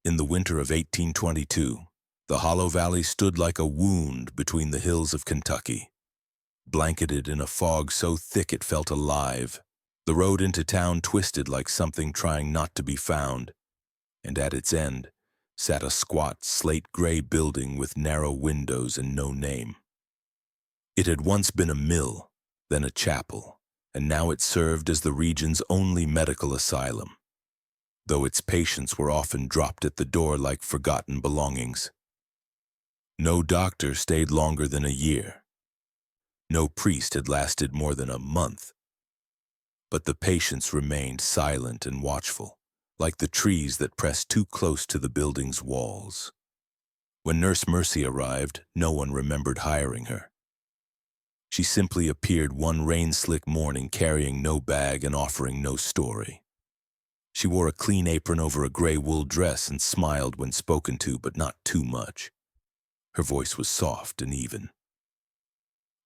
In the winter of 1822, the Hollow Valley stood like a wound between the hills of Kentucky. Blanketed in a fog so thick it felt alive, the road into town twisted like something trying not to be found, and at its end sat a squat, slate-gray building with narrow windows and no name. It had once been a mill, then a chapel, and now it served as the region's only medical asylum, though its patients were often dropped at the door like forgotten belongings. No doctor stayed longer than a year. No priest had lasted more than a month. But the patients remained silent and watchful, like the trees that pressed too close to the building's walls. When Nurse Mercy arrived, no one remembered hiring her. She simply appeared one rain-slick morning carrying no bag and offering no story. She wore a clean apron over a gray wool dress and smiled when spoken to, but not too much. Her voice was soft and even.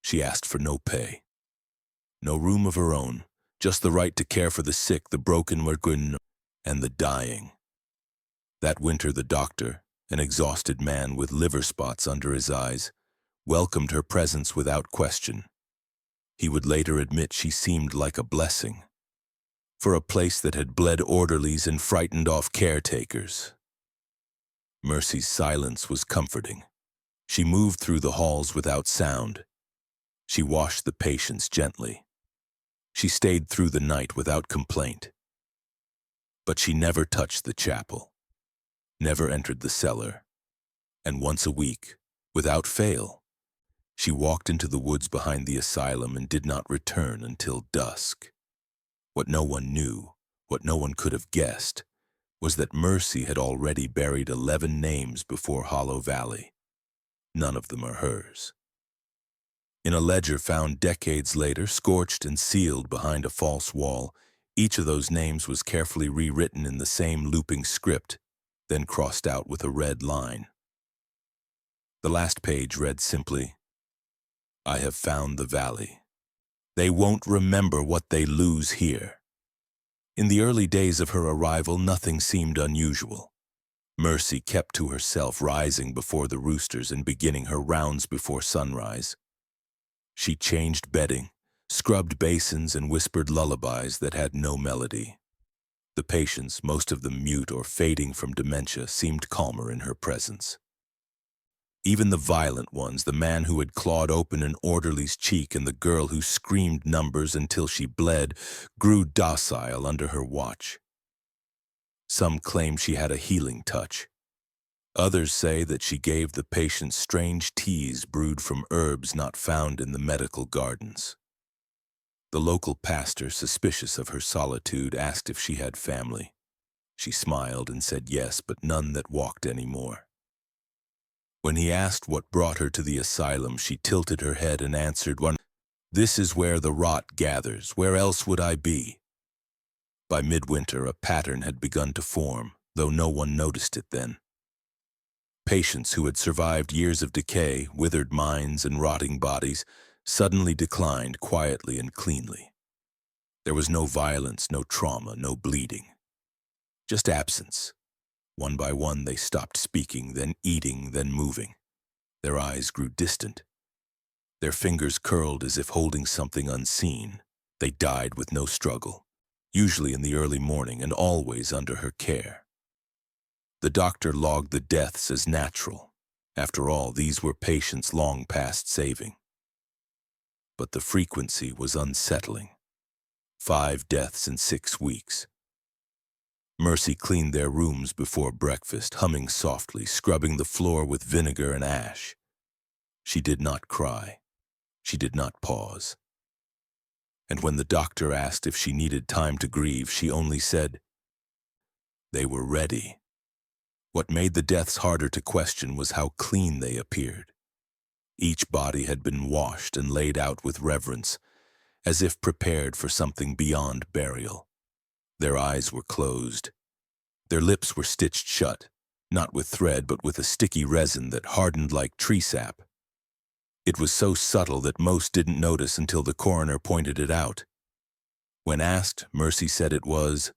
She asked for no pay, no room of her own, just the right to care for the sick, the broken, and the dying. That winter, the doctor, an exhausted man with liver spots under his eyes, welcomed her presence without question. He would later admit she seemed like a blessing. For a place that had bled orderlies and frightened off caretakers. Mercy's silence was comforting. She moved through the halls without sound. She washed the patients gently. She stayed through the night without complaint. But she never touched the chapel, never entered the cellar, and once a week, without fail, she walked into the woods behind the asylum and did not return until dusk. What no one knew, what no one could have guessed, was that Mercy had already buried 11 names before Hollow Valley. None of them are hers. In a ledger found decades later, scorched and sealed behind a false wall, each of those names was carefully rewritten in the same looping script, then crossed out with a red line. The last page read simply, "I have found the valley. They won't remember what they lose here." In the early days of her arrival, nothing seemed unusual. Mercy kept to herself, rising before the roosters and beginning her rounds before sunrise. She changed bedding, scrubbed basins, and whispered lullabies that had no melody. The patients, most of them mute or fading from dementia, seemed calmer in her presence. Even the violent ones, the man who had clawed open an orderly's cheek and the girl who screamed numbers until she bled, grew docile under her watch. Some claim she had a healing touch. Others say that she gave the patients strange teas brewed from herbs not found in the medical gardens. The local pastor, suspicious of her solitude, asked if she had family. She smiled and said yes, but none that walked anymore. When he asked what brought her to the asylum, she tilted her head and answered, "This is where the rot gathers. Where else would I be?" By midwinter, a pattern had begun to form, though no one noticed it then. Patients who had survived years of decay, withered minds and rotting bodies, suddenly declined quietly and cleanly. There was no violence, no trauma, no bleeding. Just absence. One by one they stopped speaking, then eating, then moving. Their eyes grew distant. Their fingers curled as if holding something unseen. They died with no struggle, usually in the early morning and always under her care. The doctor logged the deaths as natural. After all, these were patients long past saving. But the frequency was unsettling. 5 deaths in 6 weeks. Mercy cleaned their rooms before breakfast, humming softly, scrubbing the floor with vinegar and ash. She did not cry. She did not pause. And when the doctor asked if she needed time to grieve, she only said, "They were ready." What made the deaths harder to question was how clean they appeared. Each body had been washed and laid out with reverence, as if prepared for something beyond burial. Their eyes were closed. Their lips were stitched shut, not with thread but with a sticky resin that hardened like tree sap. It was so subtle that most didn't notice until the coroner pointed it out. When asked, Mercy said it was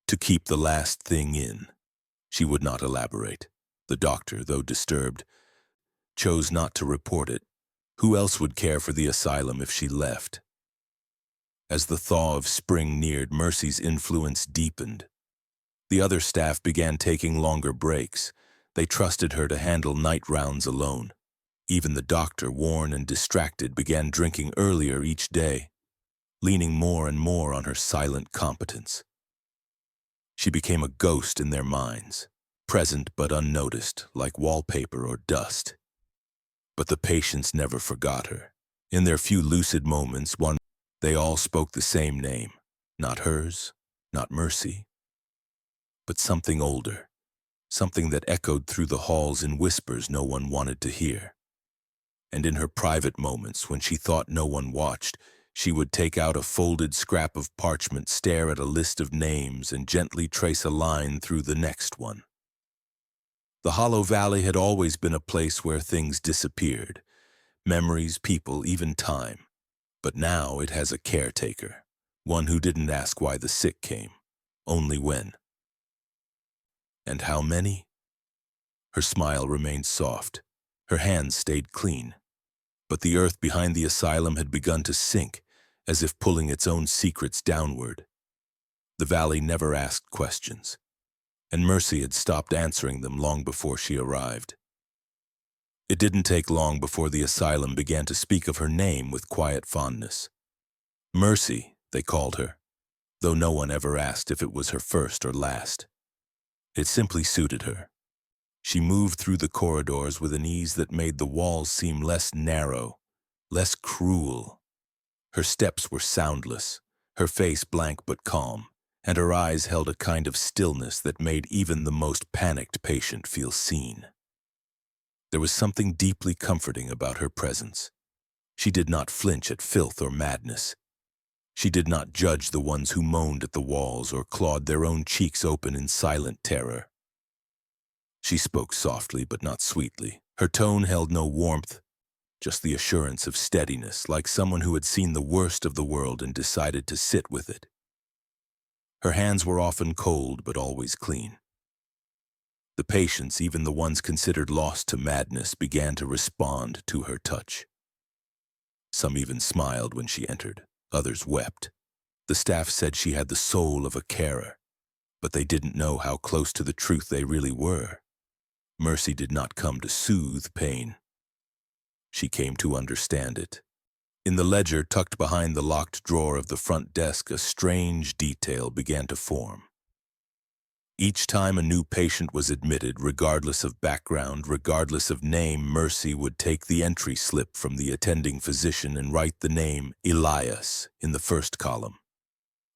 to keep the last thing in. She would not elaborate. The doctor, though disturbed, chose not to report it. Who else would care for the asylum if she left? As the thaw of spring neared, Mercy's influence deepened. The other staff began taking longer breaks. They trusted her to handle night rounds alone. Even the doctor, worn and distracted, began drinking earlier each day, leaning more and more on her silent competence. She became a ghost in their minds, present but unnoticed, like wallpaper or dust. But the patients never forgot her. In their few lucid moments, they all spoke the same name. Not hers, not Mercy, but something older, something that echoed through the halls in whispers no one wanted to hear. And in her private moments, when she thought no one watched, she would take out a folded scrap of parchment, stare at a list of names, and gently trace a line through the next one. The Hollow Valley had always been a place where things disappeared. Memories, people, even time. But now it has a caretaker, one who didn't ask why the sick came, only when. And how many? Her smile remained soft. Her hands stayed clean. But the earth behind the asylum had begun to sink, as if pulling its own secrets downward. The valley never asked questions, and Mercy had stopped answering them long before she arrived. It didn't take long before the asylum began to speak of her name with quiet fondness. Mercy, they called her, though no one ever asked if it was her first or last. It simply suited her. She moved through the corridors with an ease that made the walls seem less narrow, less cruel. Her steps were soundless, her face blank but calm, and her eyes held a kind of stillness that made even the most panicked patient feel seen. There was something deeply comforting about her presence. She did not flinch at filth or madness. She did not judge the ones who moaned at the walls or clawed their own cheeks open in silent terror. She spoke softly but not sweetly. Her tone held no warmth, just the assurance of steadiness, like someone who had seen the worst of the world and decided to sit with it. Her hands were often cold but always clean. The patients, even the ones considered lost to madness, began to respond to her touch. Some even smiled when she entered, others wept. The staff said she had the soul of a carer, but they didn't know how close to the truth they really were. Mercy did not come to soothe pain. She came to understand it. In the ledger tucked behind the locked drawer of the front desk, a strange detail began to form. Each time a new patient was admitted, regardless of background, regardless of name, Mercy would take the entry slip from the attending physician and write the name Elias in the first column.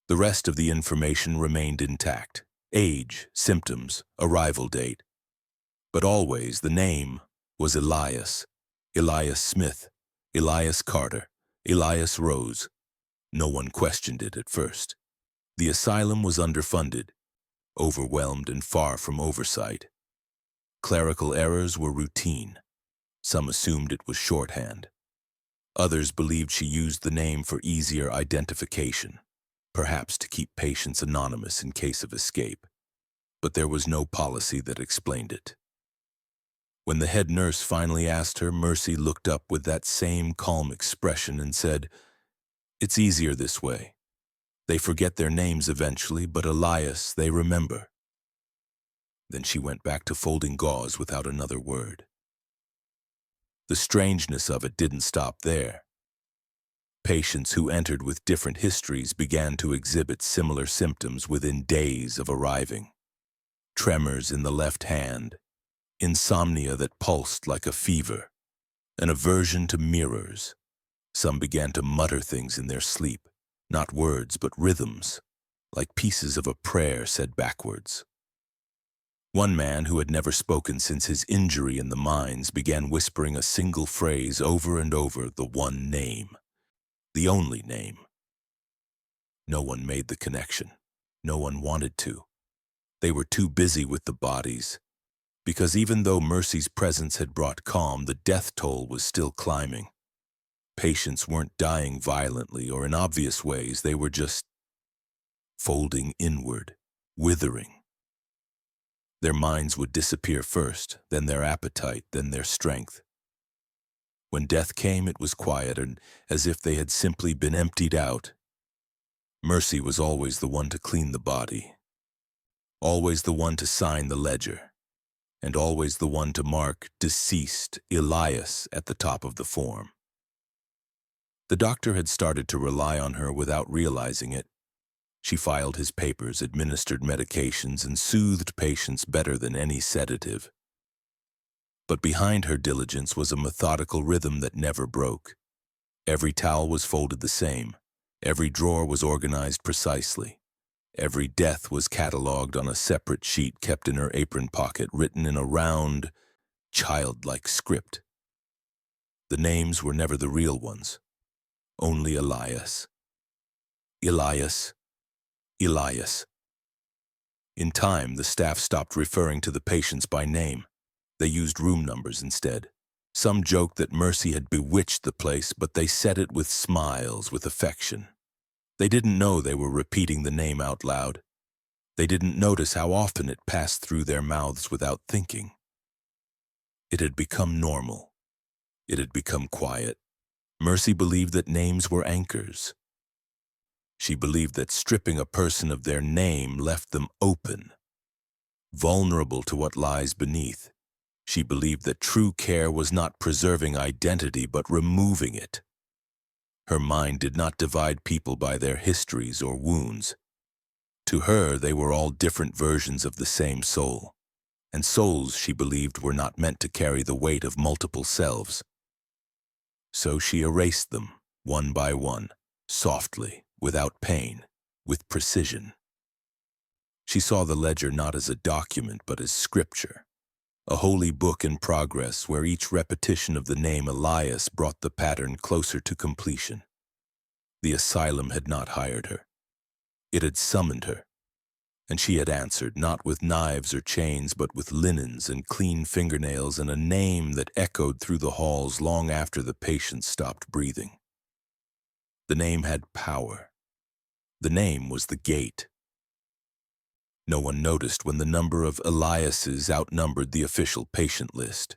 The rest of the information remained intact: age, symptoms, arrival date. But always the name was Elias. Elias Smith, Elias Carter, Elias Rose. No one questioned it at first. The asylum was underfunded, overwhelmed and far from oversight. Clerical errors were routine. Some assumed it was shorthand. Others believed she used the name for easier identification, perhaps to keep patients anonymous in case of escape. But there was no policy that explained it. When the head nurse finally asked her, Mercy looked up with that same calm expression and said, "It's easier this way. They forget their names eventually, but Elias they remember." Then she went back to folding gauze without another word. The strangeness of it didn't stop there. Patients who entered with different histories began to exhibit similar symptoms within days of arriving. Tremors in the left hand, insomnia that pulsed like a fever, an aversion to mirrors. Some began to mutter things in their sleep, not words but rhythms, like pieces of a prayer said backwards. One man who had never spoken since his injury in the mines began whispering a single phrase over and over, the one name, the only name. No one made the connection. No one wanted to. They were too busy with the bodies, because even though Mercy's presence had brought calm, the death toll was still climbing. Patients weren't dying violently or in obvious ways. They were just folding inward, withering. Their minds would disappear first, then their appetite, then their strength. When death came, it was quiet and as if they had simply been emptied out. Mercy was always the one to clean the body, always the one to sign the ledger, and always the one to mark deceased Elias at the top of the form. The doctor had started to rely on her without realizing it. She filed his papers, administered medications, and soothed patients better than any sedative. But behind her diligence was a methodical rhythm that never broke. Every towel was folded the same. Every drawer was organized precisely. Every death was catalogued on a separate sheet kept in her apron pocket, written in a round, childlike script. The names were never the real ones. Only Elias. Elias. Elias. In time, the staff stopped referring to the patients by name. They used room numbers instead. Some joked that Mercy had bewitched the place, but they said it with smiles, with affection. They didn't know they were repeating the name out loud. They didn't notice how often it passed through their mouths without thinking. It had become normal. It had become quiet. Mercy believed that names were anchors. She believed that stripping a person of their name left them open, vulnerable to what lies beneath. She believed that true care was not preserving identity, but removing it. Her mind did not divide people by their histories or wounds. To her, they were all different versions of the same soul, and souls, she believed, were not meant to carry the weight of multiple selves. So she erased them, one by one, softly, without pain, with precision. She saw the ledger not as a document, but as scripture, a holy book in progress where each repetition of the name Elias brought the pattern closer to completion. The asylum had not hired her. It had summoned her, and she had answered, not with knives or chains, but with linens and clean fingernails and a name that echoed through the halls long after the patients stopped breathing. The name had power. The name was the gate. No one noticed when the number of Eliases outnumbered the official patient list.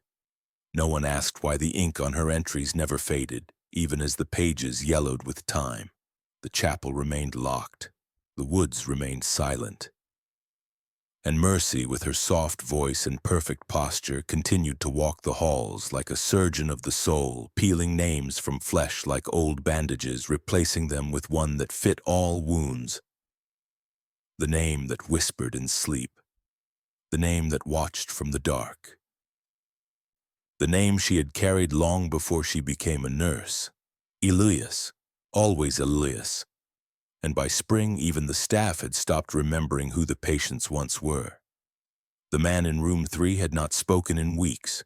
No one asked why the ink on her entries never faded, even as the pages yellowed with time. The chapel remained locked. The woods remained silent. And Mercy, with her soft voice and perfect posture, continued to walk the halls like a surgeon of the soul, peeling names from flesh like old bandages, replacing them with one that fit all wounds. The name that whispered in sleep. The name that watched from the dark. The name she had carried long before she became a nurse. Elias. Always Elias. And by spring, even the staff had stopped remembering who the patients once were. The man in room 3 had not spoken in weeks.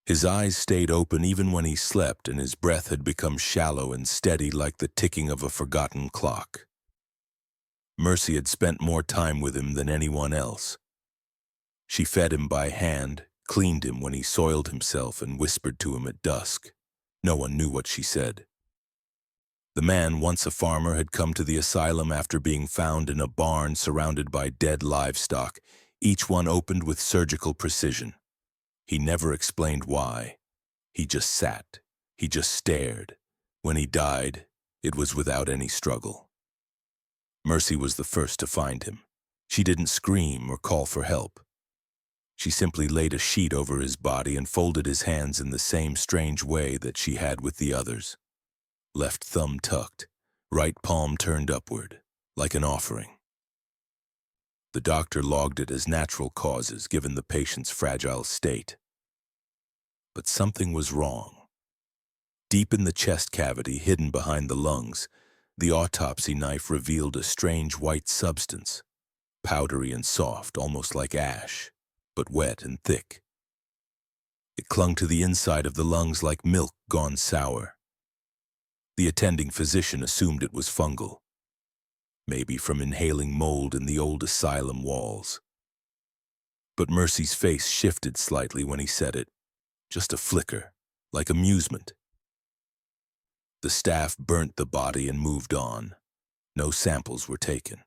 His eyes stayed open even when he slept, and his breath had become shallow and steady like the ticking of a forgotten clock. Mercy had spent more time with him than anyone else. She fed him by hand, cleaned him when he soiled himself, and whispered to him at dusk. No one knew what she said. The man, once a farmer, had come to the asylum after being found in a barn surrounded by dead livestock, each one opened with surgical precision. He never explained why. He just sat. He just stared. When he died, it was without any struggle. Mercy was the first to find him. She didn't scream or call for help. She simply laid a sheet over his body and folded his hands in the same strange way that she had with the others. Left thumb tucked, right palm turned upward, like an offering. The doctor logged it as natural causes, given the patient's fragile state. But something was wrong. Deep in the chest cavity, hidden behind the lungs, the autopsy knife revealed a strange white substance, powdery and soft, almost like ash, but wet and thick. It clung to the inside of the lungs like milk gone sour. The attending physician assumed it was fungal, maybe from inhaling mold in the old asylum walls. But Mercy's face shifted slightly when he said it, just a flicker, like amusement. The staff burnt the body and moved on. No samples were taken.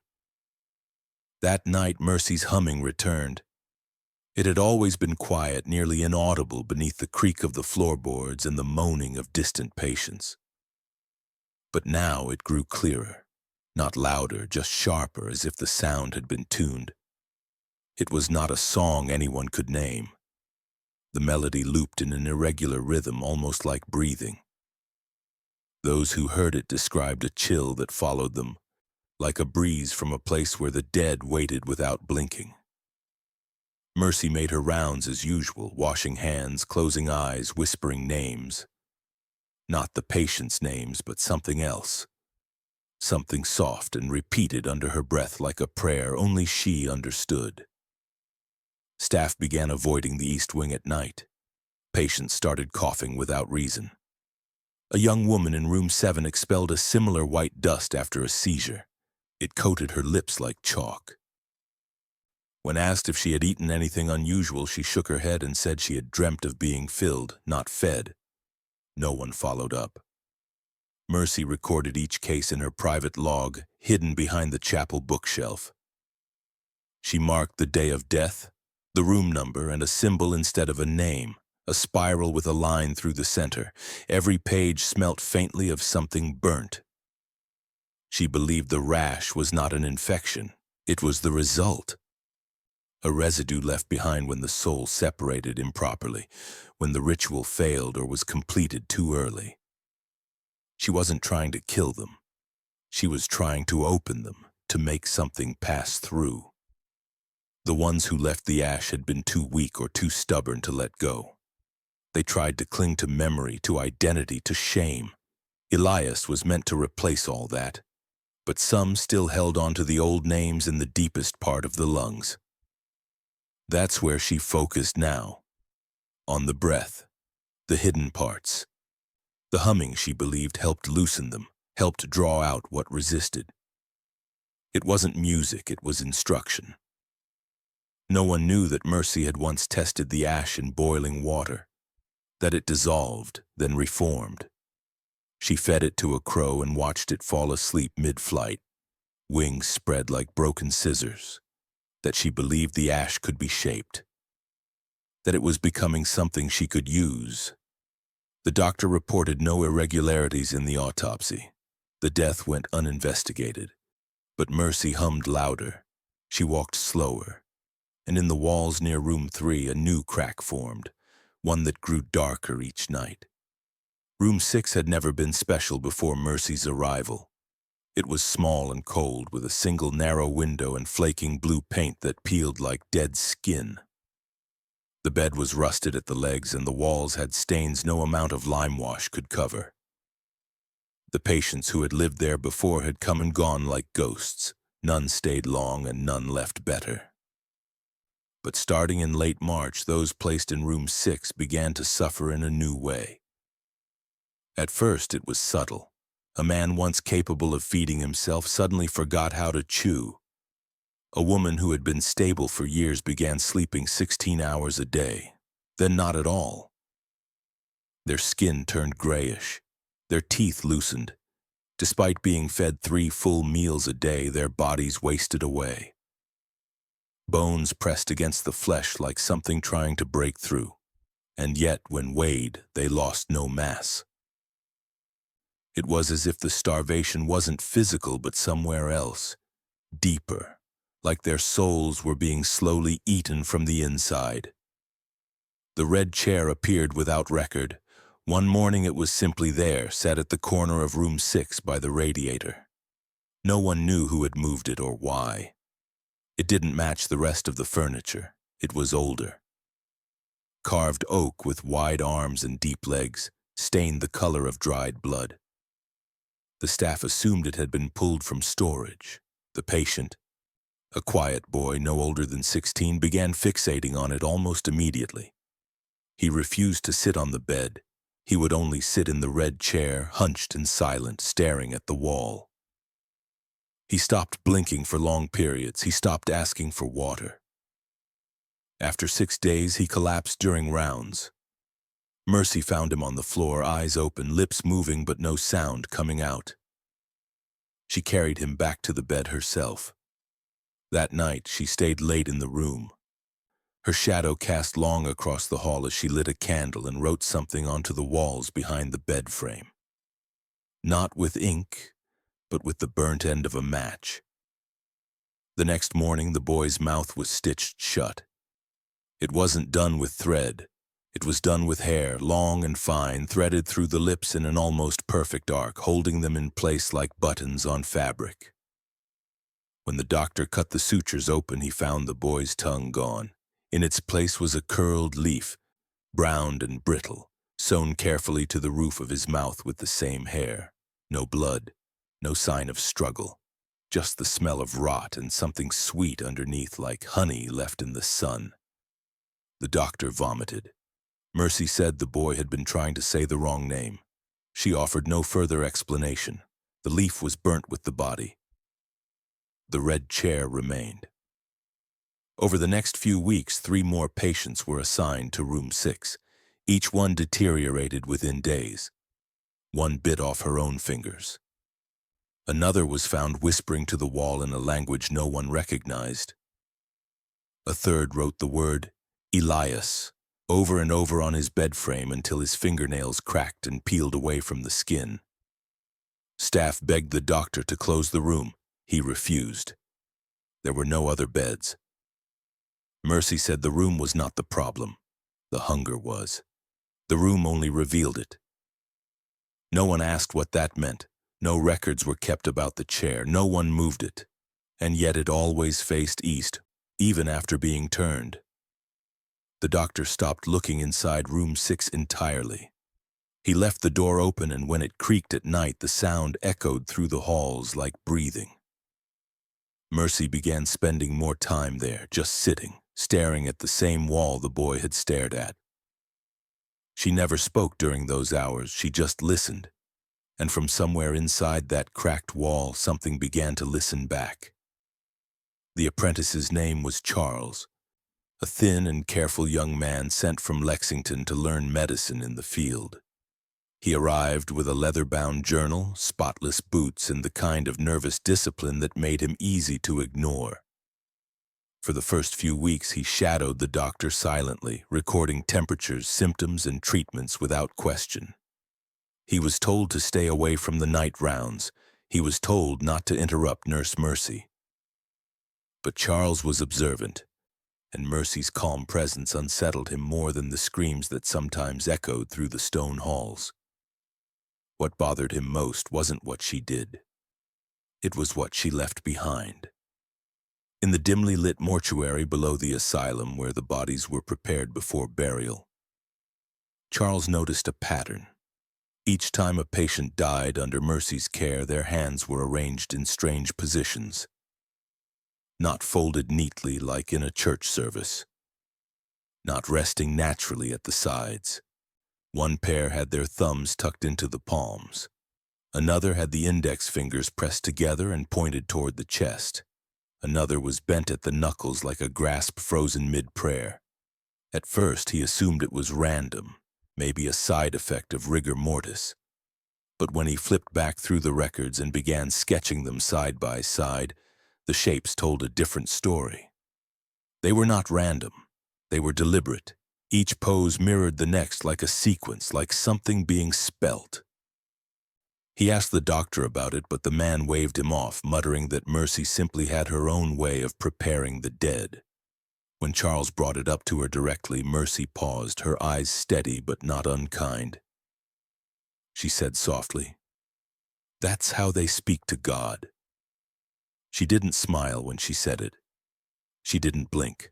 That night, Mercy's humming returned. It had always been quiet, nearly inaudible beneath the creak of the floorboards and the moaning of distant patients. But now it grew clearer, not louder, just sharper, as if the sound had been tuned. It was not a song anyone could name. The melody looped in an irregular rhythm, almost like breathing. Those who heard it described a chill that followed them, like a breeze from a place where the dead waited without blinking. Mercy made her rounds as usual, washing hands, closing eyes, whispering names. Not the patients' names, but something else. Something soft and repeated under her breath like a prayer only she understood. Staff began avoiding the East Wing at night. Patients started coughing without reason. A young woman in room 7 expelled a similar white dust after a seizure. It coated her lips like chalk. When asked if she had eaten anything unusual, she shook her head and said she had dreamt of being filled, not fed. No one followed up. Mercy recorded each case in her private log, hidden behind the chapel bookshelf. She marked the day of death, the room number, and a symbol instead of a name, a spiral with a line through the center. Every page smelt faintly of something burnt. She believed the rash was not an infection. It was the result. A residue left behind when the soul separated improperly, when the ritual failed or was completed too early. She wasn't trying to kill them. She was trying to open them, to make something pass through. The ones who left the ash had been too weak or too stubborn to let go. They tried to cling to memory, to identity, to shame. Elias was meant to replace all that, but some still held on to the old names in the deepest part of the lungs. That's where she focused now, on the breath, the hidden parts. The humming, she believed, helped loosen them, helped draw out what resisted. It wasn't music, it was instruction. No one knew that Mercy had once tested the ash in boiling water, that it dissolved, then reformed. She fed it to a crow and watched it fall asleep mid-flight, wings spread like broken scissors, that she believed the ash could be shaped, that it was becoming something she could use. The doctor reported no irregularities in the autopsy. The death went uninvestigated, but Mercy hummed louder. She walked slower, and in the walls near room 3 a new crack formed, one that grew darker each night. Room 6 had never been special before Mercy's arrival. It was small and cold, with a single narrow window and flaking blue paint that peeled like dead skin. The bed was rusted at the legs, and the walls had stains no amount of lime wash could cover. The patients who had lived there before had come and gone like ghosts. None stayed long and none left better. But starting in late March, those placed in room 6 began to suffer in a new way. At first it was subtle. A man once capable of feeding himself suddenly forgot how to chew. A woman who had been stable for years began sleeping 16 hours a day, then not at all. Their skin turned grayish. Their teeth loosened. Despite being fed 3 full meals a day, their bodies wasted away. Bones pressed against the flesh like something trying to break through, and yet when weighed, they lost no mass. It was as if the starvation wasn't physical but somewhere else, deeper, like their souls were being slowly eaten from the inside. The red chair appeared without record. One morning it was simply there, set at the corner of room 6 by the radiator. No one knew who had moved it or why. It didn't match the rest of the furniture. It was older. Carved oak with wide arms and deep legs, stained the color of dried blood. The staff assumed it had been pulled from storage. The patient, a quiet boy no older than 16, began fixating on it almost immediately. He refused to sit on the bed. He would only sit in the red chair, hunched and silent, staring at the wall. He stopped blinking for long periods. He stopped asking for water. After 6 days, he collapsed during rounds. Mercy found him on the floor, eyes open, lips moving but no sound coming out. She carried him back to the bed herself. That night, she stayed late in the room. Her shadow cast long across the hall as she lit a candle and wrote something onto the walls behind the bed frame. Not with ink, but with the burnt end of a match. The next morning, the boy's mouth was stitched shut. It wasn't done with thread. It was done with hair, long and fine, threaded through the lips in an almost perfect arc, holding them in place like buttons on fabric. When the doctor cut the sutures open, he found the boy's tongue gone. In its place was a curled leaf, browned and brittle, sewn carefully to the roof of his mouth with the same hair. No blood, no sign of struggle, just the smell of rot and something sweet underneath like honey left in the sun. The doctor vomited. Mercy said the boy had been trying to say the wrong name. She offered no further explanation. The leaf was burnt with the body. The red chair remained. Over the next few weeks, 3 more patients were assigned to room 6. Each one deteriorated within days. One bit off her own fingers. Another was found whispering to the wall in a language no one recognized. A third wrote the word Elias over and over on his bed frame until his fingernails cracked and peeled away from the skin. Staff begged the doctor to close the room. He refused. There were no other beds. Mercy said the room was not the problem. The hunger was. The room only revealed it. No one asked what that meant. No records were kept about the chair. No one moved it. And yet it always faced east, even after being turned. The doctor stopped looking inside room 6 entirely. He left the door open, and when it creaked at night, the sound echoed through the halls like breathing. Mercy began spending more time there, just sitting, staring at the same wall the boy had stared at. She never spoke during those hours, she just listened. And from somewhere inside that cracked wall, something began to listen back. The apprentice's name was Charles, a thin and careful young man sent from Lexington to learn medicine in the field. He arrived with a leather-bound journal, spotless boots, and the kind of nervous discipline that made him easy to ignore. For the first few weeks, he shadowed the doctor silently, recording temperatures, symptoms, and treatments without question. He was told to stay away from the night rounds. He was told not to interrupt Nurse Mercy. But Charles was observant, and Mercy's calm presence unsettled him more than the screams that sometimes echoed through the stone halls. What bothered him most wasn't what she did. It was what she left behind. In the dimly lit mortuary below the asylum where the bodies were prepared before burial, Charles noticed a pattern. Each time a patient died under Mercy's care, their hands were arranged in strange positions, not folded neatly like in a church service, not resting naturally at the sides. One pair had their thumbs tucked into the palms. Another had the index fingers pressed together and pointed toward the chest. Another was bent at the knuckles like a grasp frozen mid-prayer. At first, he assumed it was random, maybe a side effect of rigor mortis. But when he flipped back through the records and began sketching them side by side, the shapes told a different story. They were not random. They were deliberate. Each pose mirrored the next like a sequence, like something being spelt. He asked the doctor about it, but the man waved him off, muttering that Mercy simply had her own way of preparing the dead. When Charles brought it up to her directly, Mercy paused, her eyes steady but not unkind. She said softly, "That's how they speak to God." She didn't smile when she said it. She didn't blink.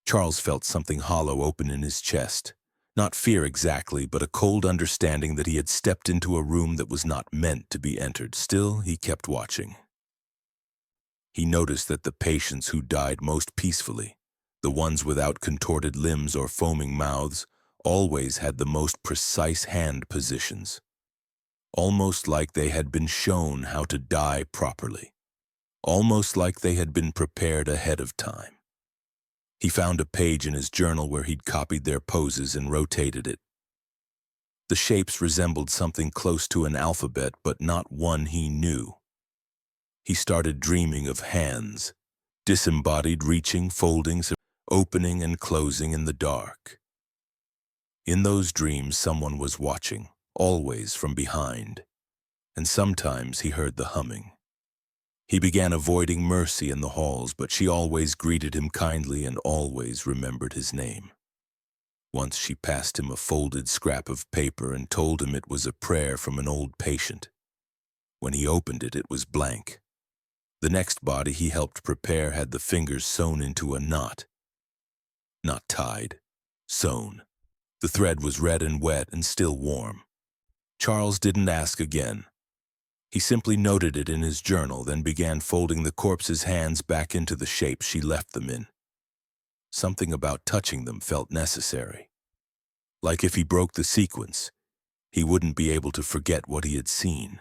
Charles felt something hollow open in his chest. Not fear exactly, but a cold understanding that he had stepped into a room that was not meant to be entered. Still, he kept watching. He noticed that the patients who died most peacefully, the ones without contorted limbs or foaming mouths, always had the most precise hand positions. Almost like they had been shown how to die properly. Almost like they had been prepared ahead of time. He found a page in his journal where he'd copied their poses and rotated it. The shapes resembled something close to an alphabet, but not one he knew. He started dreaming of hands, disembodied, reaching, folding. opening and closing in the dark. In those dreams, someone was watching, always from behind, and sometimes he heard the humming. He began avoiding Mercy in the halls, but she always greeted him kindly and always remembered his name. Once she passed him a folded scrap of paper and told him it was a prayer from an old patient. When he opened it, it was blank. The next body he helped prepare had the fingers sewn into a knot. Not tied, sewn. The thread was red and wet and still warm. Charles didn't ask again. He simply noted it in his journal, then began folding the corpse's hands back into the shape she left them in. Something about touching them felt necessary. Like if he broke the sequence, he wouldn't be able to forget what he had seen.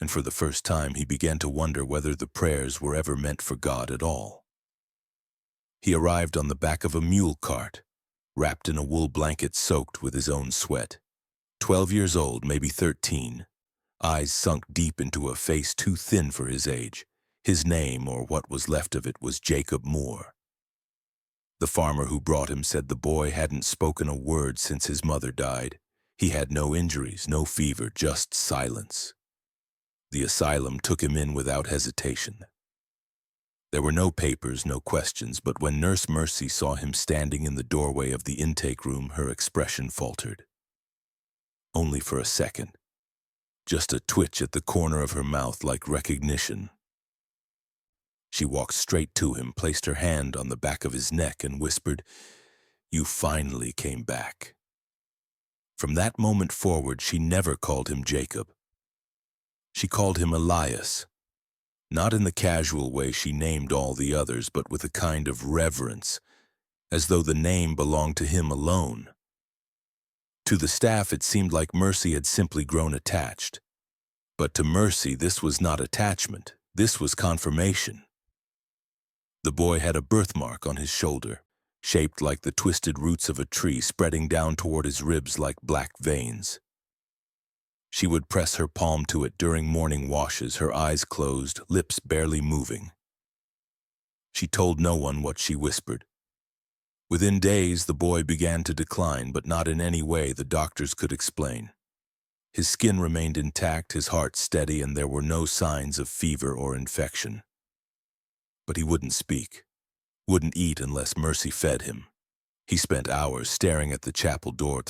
And for the first time, he began to wonder whether the prayers were ever meant for God at all. He arrived on the back of a mule cart, wrapped in a wool blanket soaked with his own sweat. 12 years old, maybe 13, eyes sunk deep into a face too thin for his age. His name, or what was left of it, was Jacob Moore. The farmer who brought him said the boy hadn't spoken a word since his mother died. He had no injuries, no fever, just silence. The asylum took him in without hesitation. There were no papers, no questions, but when Nurse Mercy saw him standing in the doorway of the intake room, her expression faltered. Only for a second. Just a twitch at the corner of her mouth like recognition. She walked straight to him, placed her hand on the back of his neck and whispered, "You finally came back." From that moment forward, she never called him Jacob. She called him Elias, not in the casual way she named all the others, but with a kind of reverence, as though the name belonged to him alone. To the staff, it seemed like Mercy had simply grown attached. But to Mercy, this was not attachment, this was confirmation. The boy had a birthmark on his shoulder, shaped like the twisted roots of a tree, spreading down toward his ribs like black veins. She would press her palm to it during morning washes, her eyes closed, lips barely moving. She told no one what she whispered. Within days, the boy began to decline, but not in any way the doctors could explain. His skin remained intact, his heart steady, and there were no signs of fever or infection. But he wouldn't speak, wouldn't eat unless Mercy fed him. He spent hours staring at the chapel door,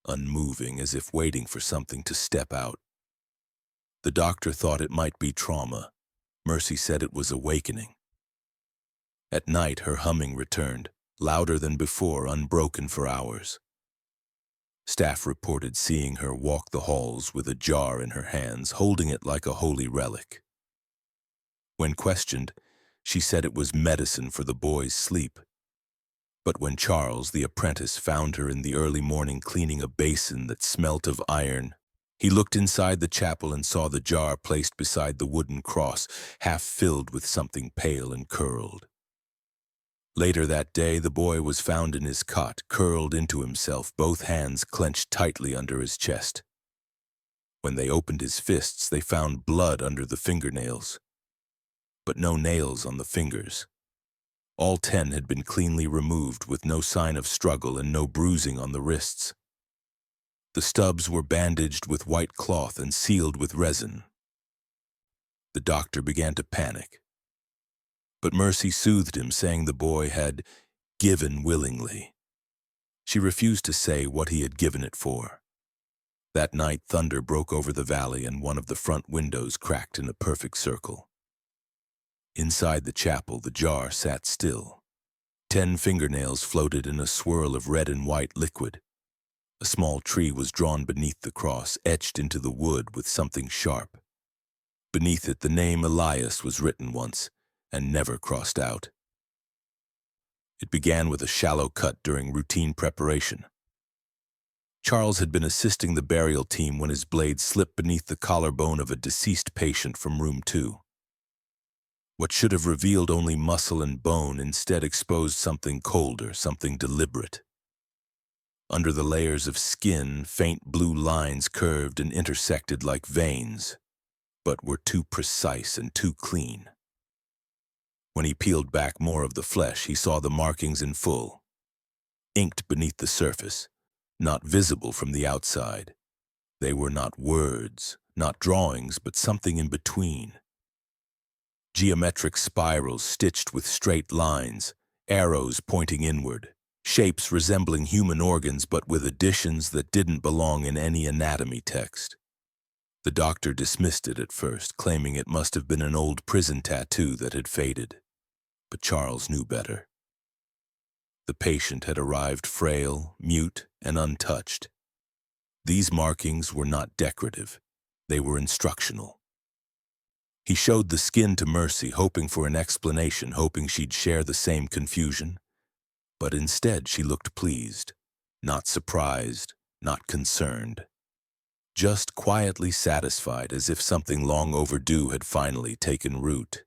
unmoving, as if waiting for something to step out. The doctor thought it might be trauma. Mercy said it was awakening. At night, her humming returned, louder than before, unbroken for hours. Staff reported seeing her walk the halls with a jar in her hands, holding it like a holy relic. When questioned, she said it was medicine for the boy's sleep. But when Charles, the apprentice, found her in the early morning cleaning a basin that smelt of iron, he looked inside the chapel and saw the jar placed beside the wooden cross, half filled with something pale and curled. Later that day, the boy was found in his cot, curled into himself, both hands clenched tightly under his chest. When they opened his fists, they found blood under the fingernails, but no nails on the fingers. All 10 had been cleanly removed, with no sign of struggle and no bruising on the wrists. The stubs were bandaged with white cloth and sealed with resin. The doctor began to panic. But Mercy soothed him, saying the boy had given willingly. She refused to say what he had given it for. That night, thunder broke over the valley and one of the front windows cracked in a perfect circle. Inside the chapel, the jar sat still. 10 fingernails floated in a swirl of red and white liquid. A small tree was drawn beneath the cross, etched into the wood with something sharp. Beneath it, the name Elias was written once and never crossed out. It began with a shallow cut during routine preparation. Charles had been assisting the burial team when his blade slipped beneath the collarbone of a deceased patient from room 2. What should have revealed only muscle and bone instead exposed something colder, something deliberate. Under the layers of skin, faint blue lines curved and intersected like veins, but were too precise and too clean. When he peeled back more of the flesh, he saw the markings in full, inked beneath the surface, not visible from the outside. They were not words, not drawings, but something in between. Geometric spirals stitched with straight lines, arrows pointing inward, shapes resembling human organs but with additions that didn't belong in any anatomy text. The doctor dismissed it at first, claiming it must have been an old prison tattoo that had faded. But Charles knew better. The patient had arrived frail, mute, and untouched. These markings were not decorative. They were instructional. He showed the skin to Mercy, hoping for an explanation, hoping she'd share the same confusion. But instead she looked pleased, not surprised, not concerned. Just quietly satisfied, as if something long overdue had finally taken root.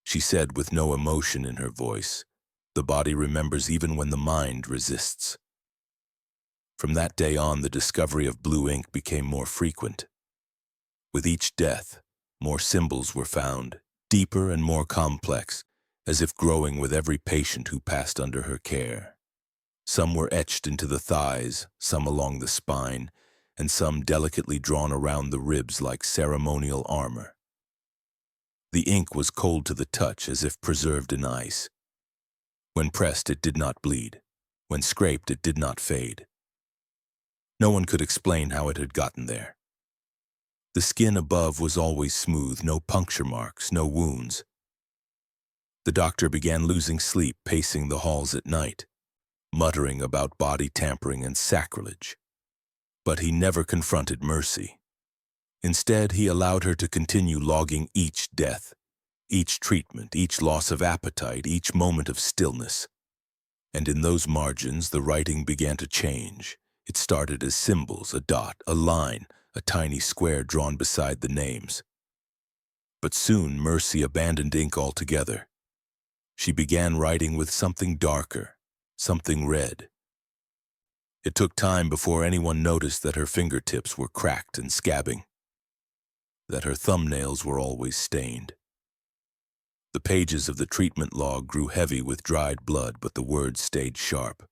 She said with no emotion in her voice, "The body remembers even when the mind resists." From that day on, the discovery of blue ink became more frequent. With each death, more symbols were found, deeper and more complex, as if growing with every patient who passed under her care. Some were etched into the thighs, some along the spine, and some delicately drawn around the ribs like ceremonial armor. The ink was cold to the touch, as if preserved in ice. When pressed, it did not bleed. When scraped, it did not fade. No one could explain how it had gotten there. The skin above was always smooth, no puncture marks, no wounds. The doctor began losing sleep, pacing the halls at night, muttering about body tampering and sacrilege. But he never confronted Mercy. Instead, he allowed her to continue logging each death, each treatment, each loss of appetite, each moment of stillness. And in those margins, the writing began to change. It started as symbols, a dot, a line, a tiny square drawn beside the names. But soon Mercy abandoned ink altogether. She began writing with something darker, something red. It took time before anyone noticed that her fingertips were cracked and scabbing, that her thumbnails were always stained. The pages of the treatment log grew heavy with dried blood, but the words stayed sharp.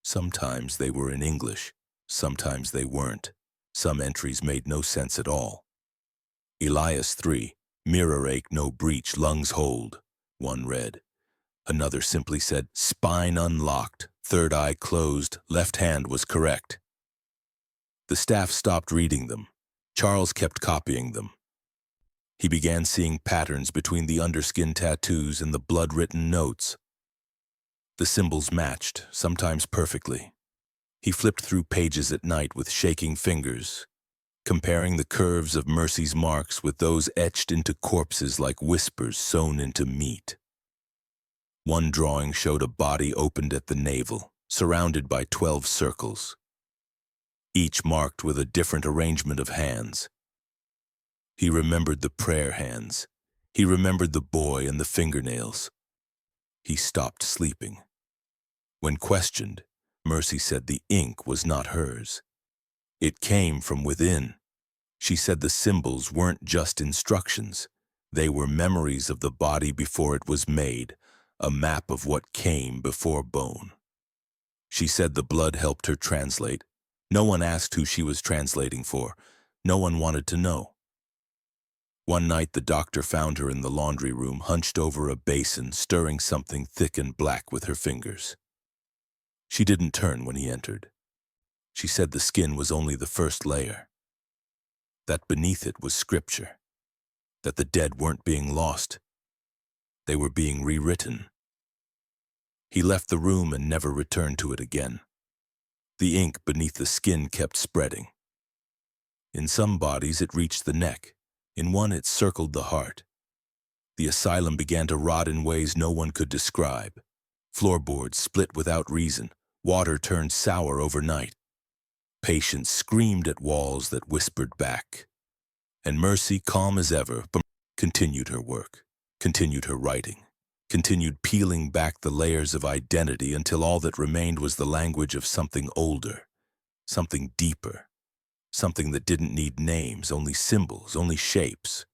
Sometimes they were in English, sometimes they weren't. Some entries made no sense at all. Elias 3, mirror ache, no breach, lungs hold, one read. Another simply said, spine unlocked, third eye closed, left hand was correct. The staff stopped reading them. Charles kept copying them. He began seeing patterns between the underskin tattoos and the blood-written notes. The symbols matched, sometimes perfectly. He flipped through pages at night with shaking fingers, comparing the curves of Mercy's marks with those etched into corpses like whispers sewn into meat. One drawing showed a body opened at the navel, surrounded by 12 circles, each marked with a different arrangement of hands. He remembered the prayer hands. He remembered the boy and the fingernails. He stopped sleeping. When questioned, Mercy said the ink was not hers. It came from within. She said the symbols weren't just instructions. They were memories of the body before it was made, a map of what came before bone. She said the blood helped her translate. No one asked who she was translating for. No one wanted to know. One night the doctor found her in the laundry room, hunched over a basin, stirring something thick and black with her fingers. She didn't turn when he entered. She said the skin was only the first layer, that beneath it was scripture, that the dead weren't being lost. They were being rewritten. He left the room and never returned to it again. The ink beneath the skin kept spreading. In some bodies it reached the neck. In one it circled the heart. The asylum began to rot in ways no one could describe. Floorboards split without reason. Water turned sour overnight. Patients screamed at walls that whispered back. And Mercy, calm as ever, continued her work, continued her writing, continued peeling back the layers of identity until all that remained was the language of something older, something deeper, something that didn't need names, only symbols, only shapes,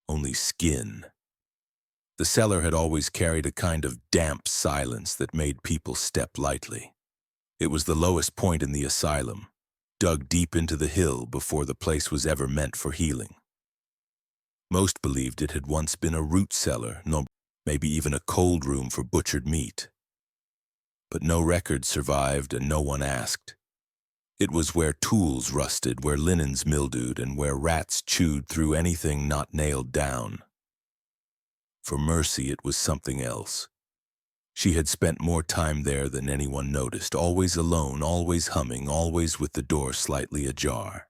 only skin. The cellar had always carried a kind of damp silence that made people step lightly. It was the lowest point in the asylum, dug deep into the hill before the place was ever meant for healing. Most believed it had once been a root cellar, no, maybe even a cold room for butchered meat. But no record survived and no one asked. It was where tools rusted, where linens mildewed, and where rats chewed through anything not nailed down. For Mercy, it was something else. She had spent more time there than anyone noticed, always alone, always humming, always with the door slightly ajar.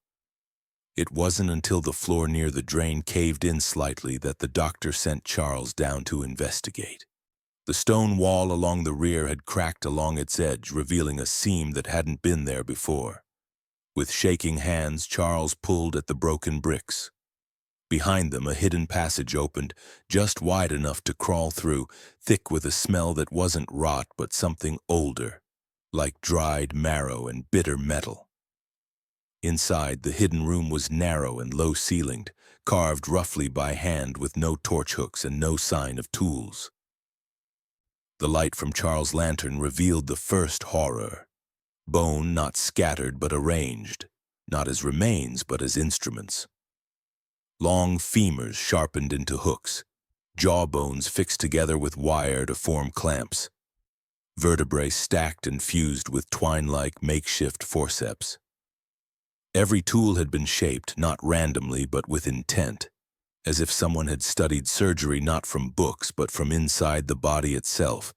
It wasn't until the floor near the drain caved in slightly that the doctor sent Charles down to investigate. The stone wall along the rear had cracked along its edge, revealing a seam that hadn't been there before. With shaking hands, Charles pulled at the broken bricks. Behind them, a hidden passage opened, just wide enough to crawl through, thick with a smell that wasn't rot but something older, like dried marrow and bitter metal. Inside, the hidden room was narrow and low-ceilinged, carved roughly by hand with no torch hooks and no sign of tools. The light from Charles' lantern revealed the first horror. Bone not scattered but arranged, not as remains but as instruments. Long femurs sharpened into hooks, jawbones fixed together with wire to form clamps, vertebrae stacked and fused with twine-like makeshift forceps. Every tool had been shaped, not randomly but with intent, as if someone had studied surgery not from books but from inside the body itself.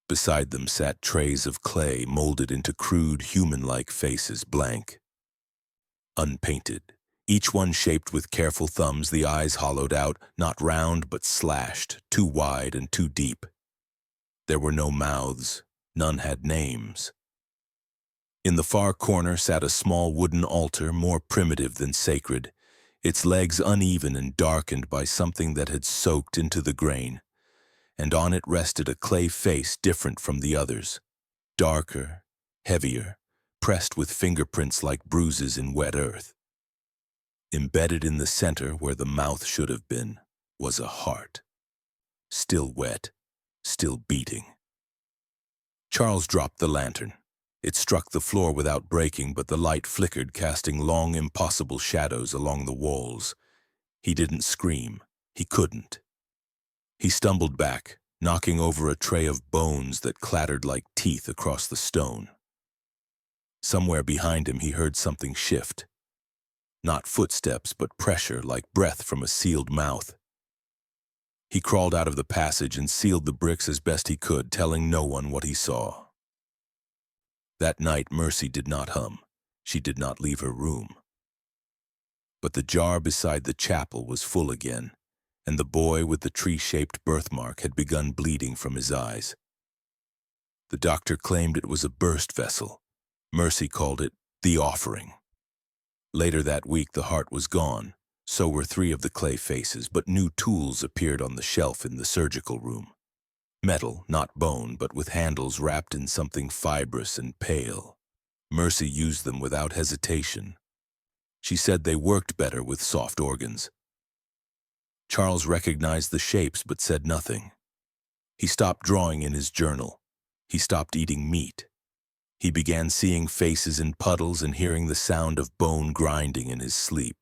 Beside them sat trays of clay molded into crude human-like faces, blank, unpainted, each one shaped with careful thumbs, the eyes hollowed out, not round but slashed, too wide and too deep. There were no mouths, none had names. In the far corner sat a small wooden altar, more primitive than sacred, its legs uneven and darkened by something that had soaked into the grain, and on it rested a clay face different from the others, darker, heavier, pressed with fingerprints like bruises in wet earth. Embedded in the center, where the mouth should have been, was a heart, still wet, still beating. Charles dropped the lantern. It struck the floor without breaking, but the light flickered, casting long, impossible shadows along the walls. He didn't scream. He couldn't. He stumbled back, knocking over a tray of bones that clattered like teeth across the stone. Somewhere behind him he heard something shift. Not footsteps, but pressure, like breath from a sealed mouth. He crawled out of the passage and sealed the bricks as best he could, telling no one what he saw. That night, Mercy did not hum. She did not leave her room. But the jar beside the chapel was full again, and the boy with the tree-shaped birthmark had begun bleeding from his eyes. The doctor claimed it was a burst vessel. Mercy called it the offering. Later that week, the heart was gone. So were 3 of the clay faces, but new tools appeared on the shelf in the surgical room. Metal, not bone, but with handles wrapped in something fibrous and pale. Mercy used them without hesitation. She said they worked better with soft organs. Charles recognized the shapes but said nothing. He stopped drawing in his journal. He stopped eating meat. He began seeing faces in puddles and hearing the sound of bone grinding in his sleep.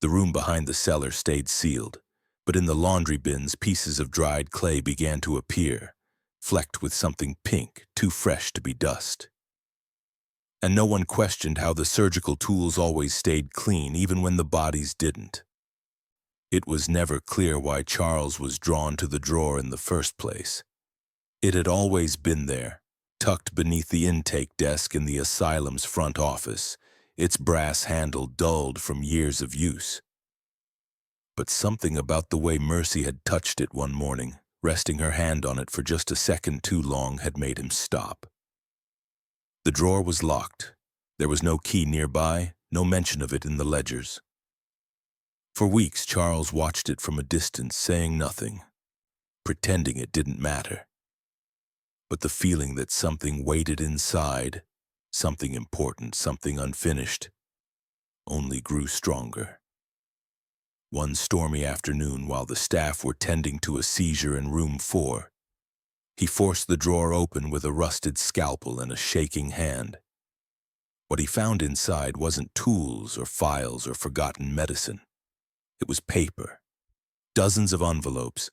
The room behind the cellar stayed sealed, but in the laundry bins, pieces of dried clay began to appear, flecked with something pink, too fresh to be dust. And no one questioned how the surgical tools always stayed clean, even when the bodies didn't. It was never clear why Charles was drawn to the drawer in the first place. It had always been there, tucked beneath the intake desk in the asylum's front office, its brass handle dulled from years of use. But something about the way Mercy had touched it one morning, resting her hand on it for just a second too long, had made him stop. The drawer was locked. There was no key nearby, no mention of it in the ledgers. For weeks, Charles watched it from a distance, saying nothing, pretending it didn't matter. But the feeling that something waited inside, something important, something unfinished, only grew stronger. One stormy afternoon, while the staff were tending to a seizure in room 4, he forced the drawer open with a rusted scalpel and a shaking hand. What he found inside wasn't tools or files or forgotten medicine. It was paper, dozens of envelopes,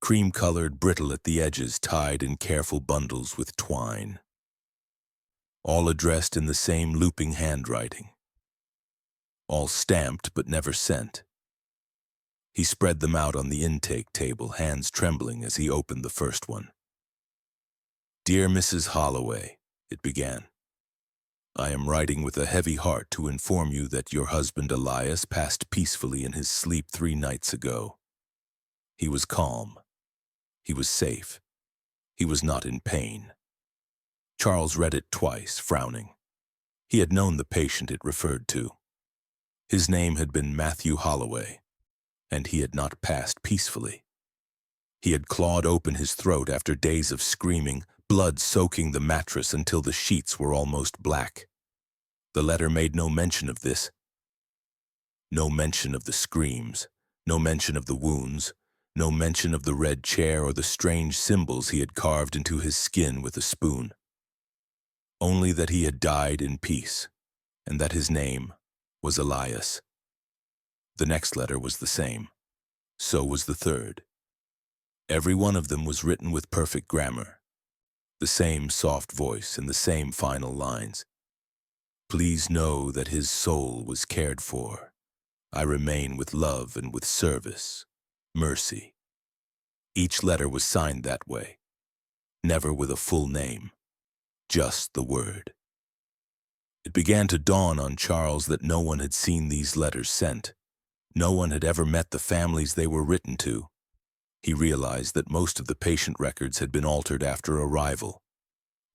cream-colored, brittle at the edges, tied in careful bundles with twine, all addressed in the same looping handwriting, all stamped but never sent. He spread them out on the intake table, hands trembling as he opened the first one. "Dear Mrs. Holloway," it began, "I am writing with a heavy heart to inform you that your husband Elias passed peacefully in his sleep 3 nights ago. He was calm. He was safe. He was not in pain." Charles read it twice, frowning. He had known the patient it referred to. His name had been Matthew Holloway, and he had not passed peacefully. He had clawed open his throat after days of screaming, blood soaking the mattress until the sheets were almost black. The letter made no mention of this. No mention of the screams, no mention of the wounds, no mention of the red chair or the strange symbols he had carved into his skin with a spoon. Only that he had died in peace, and that his name was Elias. The next letter was the same. So was the third. Every one of them was written with perfect grammar, the same soft voice and the same final lines. "Please know that his soul was cared for. I remain with love and with service. Mercy." Each letter was signed that way, never with a full name, just the word. It began to dawn on Charles that no one had seen these letters sent. No one had ever met the families they were written to. He realized that most of the patient records had been altered after arrival.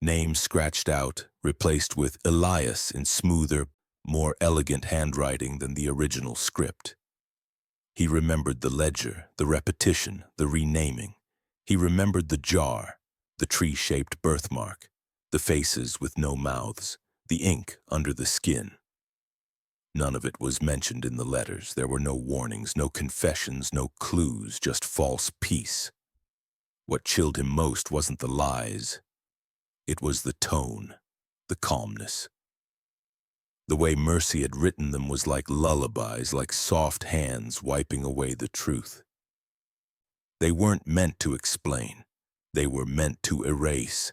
Names scratched out, replaced with Elias in smoother, more elegant handwriting than the original script. He remembered the ledger, the repetition, the renaming. He remembered the jar, the tree-shaped birthmark, the faces with no mouths, the ink under the skin. None of it was mentioned in the letters. There were no warnings, no confessions, no clues, just false peace. What chilled him most wasn't the lies. It was the tone, the calmness. The way Mercy had written them was like lullabies, like soft hands wiping away the truth. They weren't meant to explain. They were meant to erase.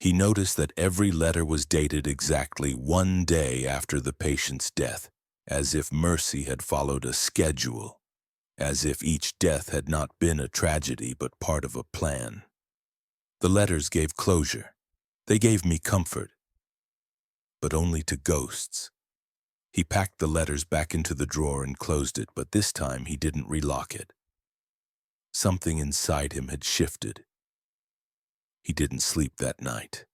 He noticed that every letter was dated exactly 1 day after the patient's death, as if Mercy had followed a schedule, as if each death had not been a tragedy but part of a plan. The letters gave closure. They gave me comfort, but only to ghosts. He packed the letters back into the drawer and closed it, but this time he didn't relock it. Something inside him had shifted. He didn't sleep that night.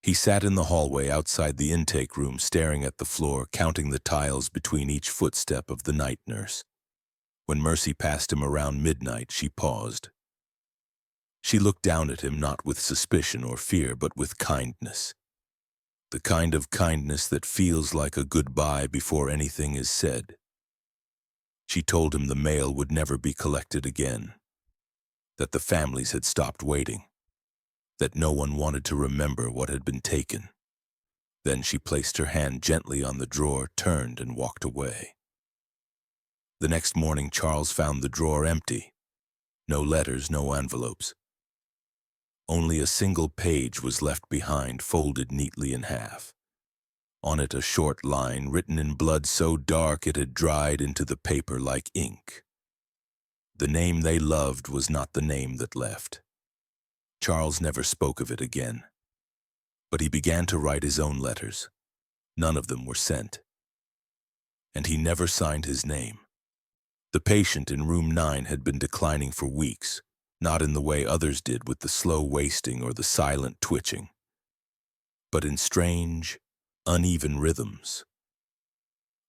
He sat in the hallway outside the intake room, staring at the floor, counting the tiles between each footstep of the night nurse. When Mercy passed him around midnight, she paused. She looked down at him, not with suspicion or fear, but with kindness. The kind of kindness that feels like a goodbye before anything is said. She told him the mail would never be collected again, that the families had stopped waiting, that no one wanted to remember what had been taken. Then she placed her hand gently on the drawer, turned, and walked away. The next morning, Charles found the drawer empty. No letters, no envelopes. Only a single page was left behind, folded neatly in half. On it a short line, written in blood so dark it had dried into the paper like ink. The name they loved was not the name that left. Charles never spoke of it again. But he began to write his own letters. None of them were sent. And he never signed his name. The patient in room 9 had been declining for weeks, not in the way others did with the slow wasting or the silent twitching, but in strange, uneven rhythms.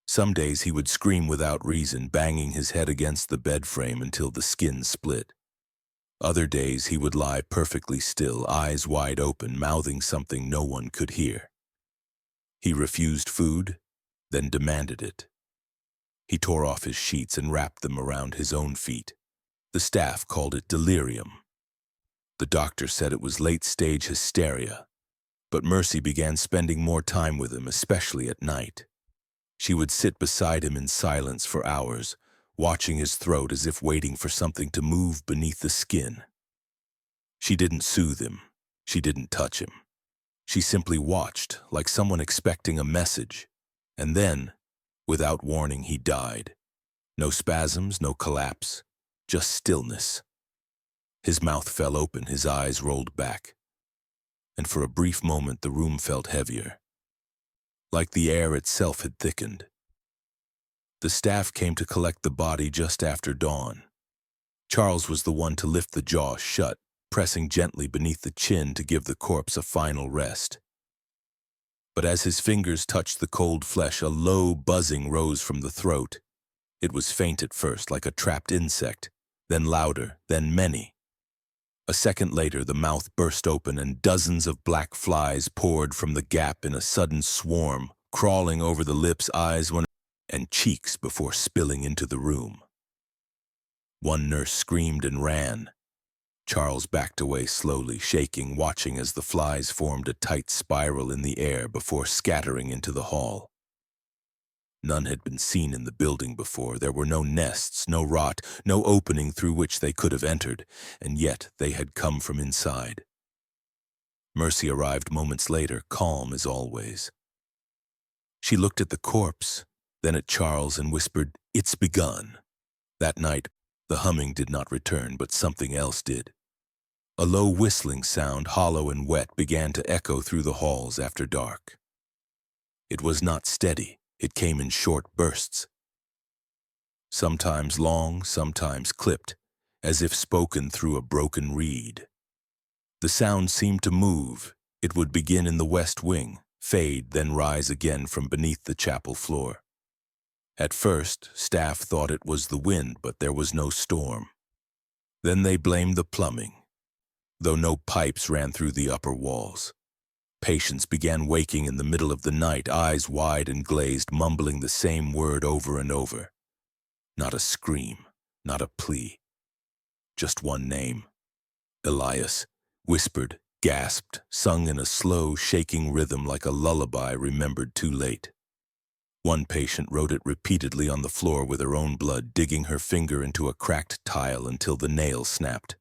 Some days he would scream without reason, banging his head against the bed frame until the skin split. Other days he would lie perfectly still, eyes wide open, mouthing something no one could hear. He refused food, then demanded it. He tore off his sheets and wrapped them around his own feet. The staff called it delirium. The doctor said it was late-stage hysteria, but Mercy began spending more time with him, especially at night. She would sit beside him in silence for hours, watching his throat as if waiting for something to move beneath the skin. She didn't soothe him. She didn't touch him. She simply watched, like someone expecting a message. And then, without warning, he died. No spasms, no collapse, just stillness. His mouth fell open, his eyes rolled back. And for a brief moment, the room felt heavier, like the air itself had thickened. The staff came to collect the body just after dawn. Charles was the one to lift the jaw shut, pressing gently beneath the chin to give the corpse a final rest. But as his fingers touched the cold flesh, a low buzzing rose from the throat. It was faint at first, like a trapped insect, then louder, then many. A second later, the mouth burst open and dozens of black flies poured from the gap in a sudden swarm, crawling over the lips, eyes, and cheeks before spilling into the room. One nurse screamed and ran. Charles backed away slowly, shaking, watching as the flies formed a tight spiral in the air before scattering into the hall. None had been seen in the building before. There were no nests, no rot, no opening through which they could have entered, and yet they had come from inside. Mercy arrived moments later, calm as always. She looked at the corpse, then at Charles and whispered, "It's begun." That night, the humming did not return, but something else did. A low whistling sound, hollow and wet, began to echo through the halls after dark. It was not steady. It came in short bursts, sometimes long, sometimes clipped, as if spoken through a broken reed. The sound seemed to move. It would begin in the west wing, fade, then rise again from beneath the chapel floor. At first, staff thought it was the wind, but there was no storm. Then they blamed the plumbing, though no pipes ran through the upper walls. Patients began waking in the middle of the night, eyes wide and glazed, mumbling the same word over and over. Not a scream, not a plea. Just one name. Elias, whispered, gasped, sung in a slow, shaking rhythm like a lullaby remembered too late. One patient wrote it repeatedly on the floor with her own blood, digging her finger into a cracked tile until the nail snapped.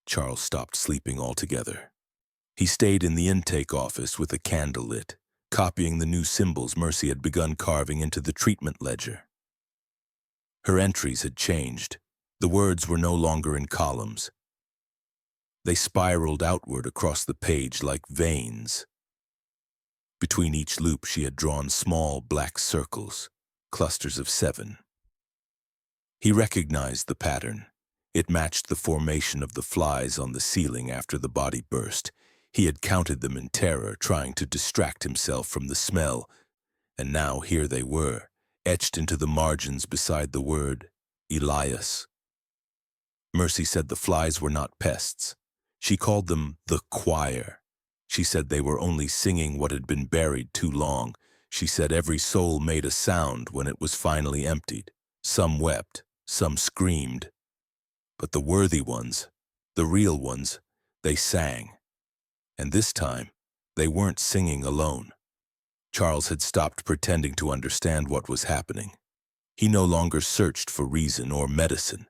Charles stopped sleeping altogether. He stayed in the intake office with a candle lit, copying the new symbols Mercy had begun carving into the treatment ledger. Her entries had changed. The words were no longer in columns. They spiraled outward across the page like veins. Between each loop she had drawn small black circles, clusters of 7. He recognized the pattern. It matched the formation of the flies on the ceiling after the body burst. He had counted them in terror, trying to distract himself from the smell, and now here they were, etched into the margins beside the word, Elias. Mercy said the flies were not pests. She called them the choir. She said they were only singing what had been buried too long. She said every soul made a sound when it was finally emptied. Some wept, some screamed. But the worthy ones, the real ones, they sang. And this time, they weren't singing alone. Charles had stopped pretending to understand what was happening. He no longer searched for reason or medicine,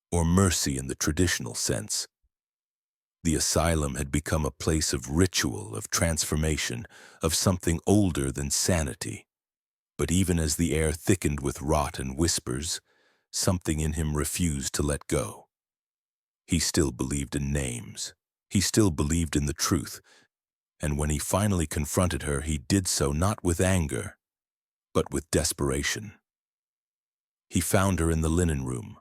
or mercy in the traditional sense. The asylum had become a place of ritual, of transformation, of something older than sanity. But even as the air thickened with rot and whispers, something in him refused to let go. He still believed in names. He still believed in the truth, and when he finally confronted her, he did so not with anger, but with desperation. He found her in the linen room,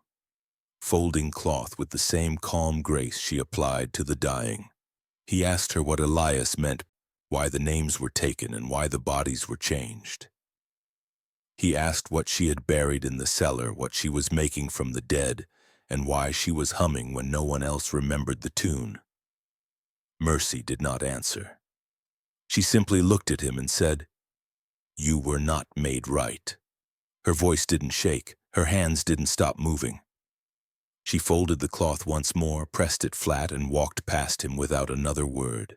folding cloth with the same calm grace she applied to the dying. He asked her what Elias meant, why the names were taken, and why the bodies were changed. He asked what she had buried in the cellar, what she was making from the dead, and why she was humming when no one else remembered the tune. Mercy did not answer. She simply looked at him and said, "You were not made right." Her voice didn't shake, her hands didn't stop moving. She folded the cloth once more, pressed it flat, and walked past him without another word.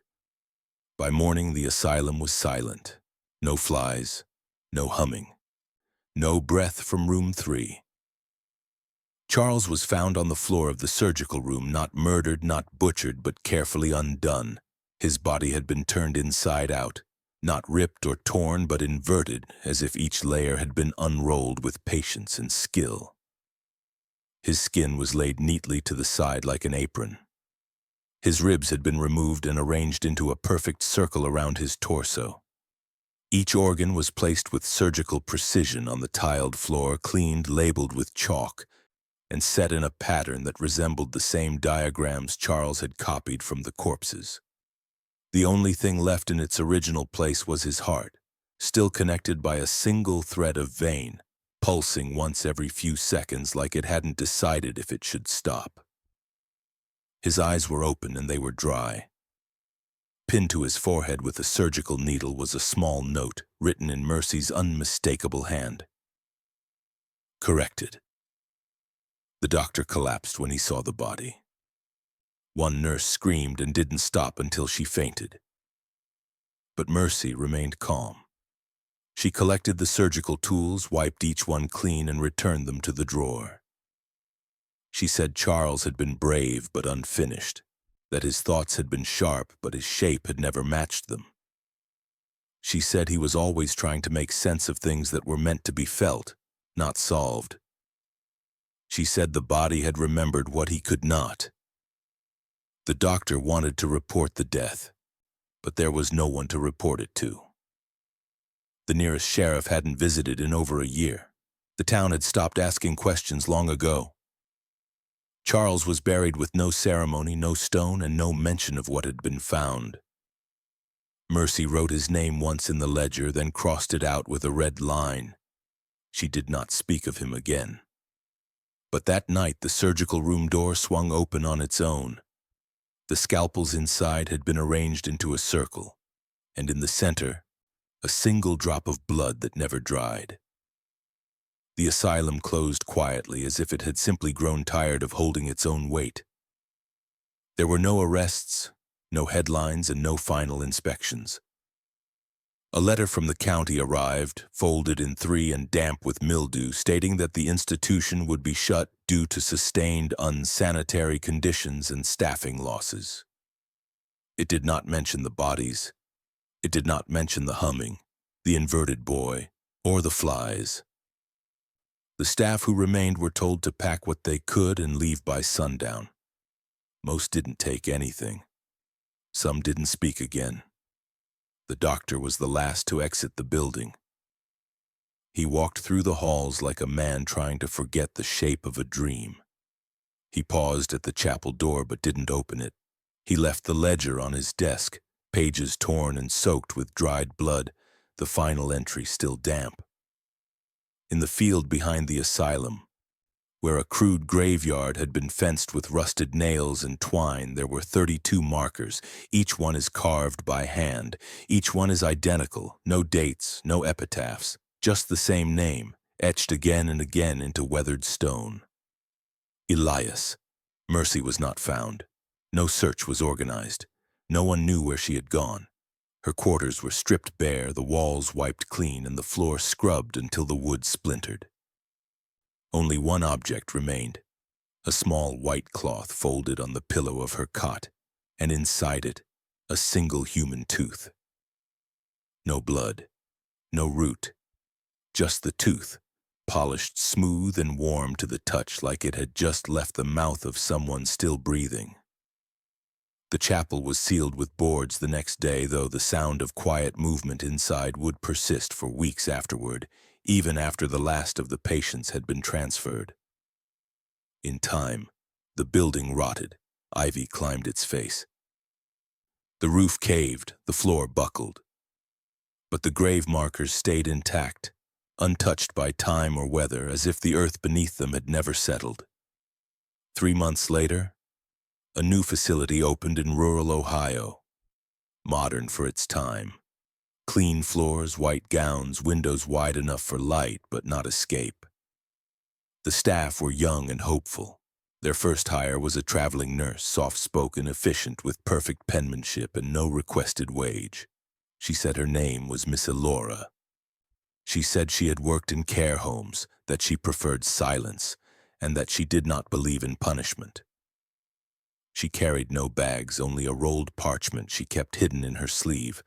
By morning, the asylum was silent. No flies, no humming, no breath from room 3. Charles was found on the floor of the surgical room, not murdered, not butchered, but carefully undone. His body had been turned inside out, not ripped or torn, but inverted, as if each layer had been unrolled with patience and skill. His skin was laid neatly to the side like an apron. His ribs had been removed and arranged into a perfect circle around his torso. Each organ was placed with surgical precision on the tiled floor, cleaned, labeled with chalk, and set in a pattern that resembled the same diagrams Charles had copied from the corpses. The only thing left in its original place was his heart, still connected by a single thread of vein, pulsing once every few seconds like it hadn't decided if it should stop. His eyes were open and they were dry. Pinned to his forehead with a surgical needle was a small note written in Mercy's unmistakable hand. Corrected. The doctor collapsed when he saw the body. One nurse screamed and didn't stop until she fainted. But Mercy remained calm. She collected the surgical tools, wiped each one clean, and returned them to the drawer. She said Charles had been brave but unfinished, that his thoughts had been sharp but his shape had never matched them. She said he was always trying to make sense of things that were meant to be felt, not solved. She said the body had remembered what he could not. The doctor wanted to report the death, but there was no one to report it to. The nearest sheriff hadn't visited in over a year. The town had stopped asking questions long ago. Charles was buried with no ceremony, no stone, and no mention of what had been found. Mercy wrote his name once in the ledger, then crossed it out with a red line. She did not speak of him again. But that night the surgical room door swung open on its own. The scalpels inside had been arranged into a circle, and in the center, a single drop of blood that never dried. The asylum closed quietly, as if it had simply grown tired of holding its own weight. There were no arrests, no headlines, and no final inspections. A letter from the county arrived, folded in 3 and damp with mildew, stating that the institution would be shut due to sustained unsanitary conditions and staffing losses. It did not mention the bodies. It did not mention the humming, the inverted boy, or the flies. The staff who remained were told to pack what they could and leave by sundown. Most didn't take anything. Some didn't speak again. The doctor was the last to exit the building. He walked through the halls like a man trying to forget the shape of a dream. He paused at the chapel door but didn't open it. He left the ledger on his desk, pages torn and soaked with dried blood, the final entry still damp. In the field behind the asylum, where a crude graveyard had been fenced with rusted nails and twine, there were 32 markers. Each one is carved by hand. Each one is identical, no dates, no epitaphs, just the same name, etched again and again into weathered stone. Elias. Mercy was not found. No search was organized. No one knew where she had gone. Her quarters were stripped bare, the walls wiped clean, and the floor scrubbed until the wood splintered. Only one object remained, a small white cloth folded on the pillow of her cot, and inside it, a single human tooth. No blood, no root, just the tooth, polished smooth and warm to the touch like it had just left the mouth of someone still breathing. The chapel was sealed with boards the next day, though the sound of quiet movement inside would persist for weeks afterward, even after the last of the patients had been transferred. In time, the building rotted. Ivy climbed its face. The roof caved, the floor buckled. But the grave markers stayed intact, untouched by time or weather, as if the earth beneath them had never settled. 3 months later, a new facility opened in rural Ohio, modern for its time, Clean floors, white gowns, windows wide enough for light but not escape. The staff were young and hopeful. Their first hire was a traveling nurse, soft-spoken, efficient, with perfect penmanship and no requested wage. She said her name was Miss Elora. She said she had worked in care homes, that she preferred silence, and that she did not believe in punishment. She carried no bags, only a rolled parchment she kept hidden in her sleeve.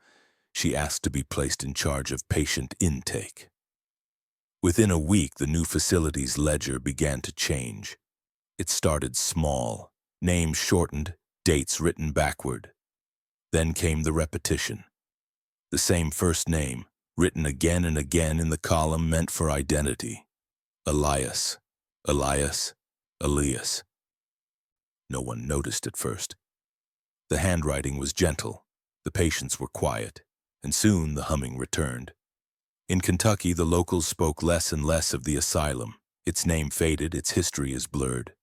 She asked to be placed in charge of patient intake. Within a week, the new facility's ledger began to change. It started small, names shortened, dates written backward. Then came the repetition. The same first name, written again and again in the column meant for identity. Elias, Elias, Elias. No one noticed at first. The handwriting was gentle, the patients were quiet, and soon the humming returned. In Kentucky, the locals spoke less and less of the asylum. Its name faded, its history is blurred.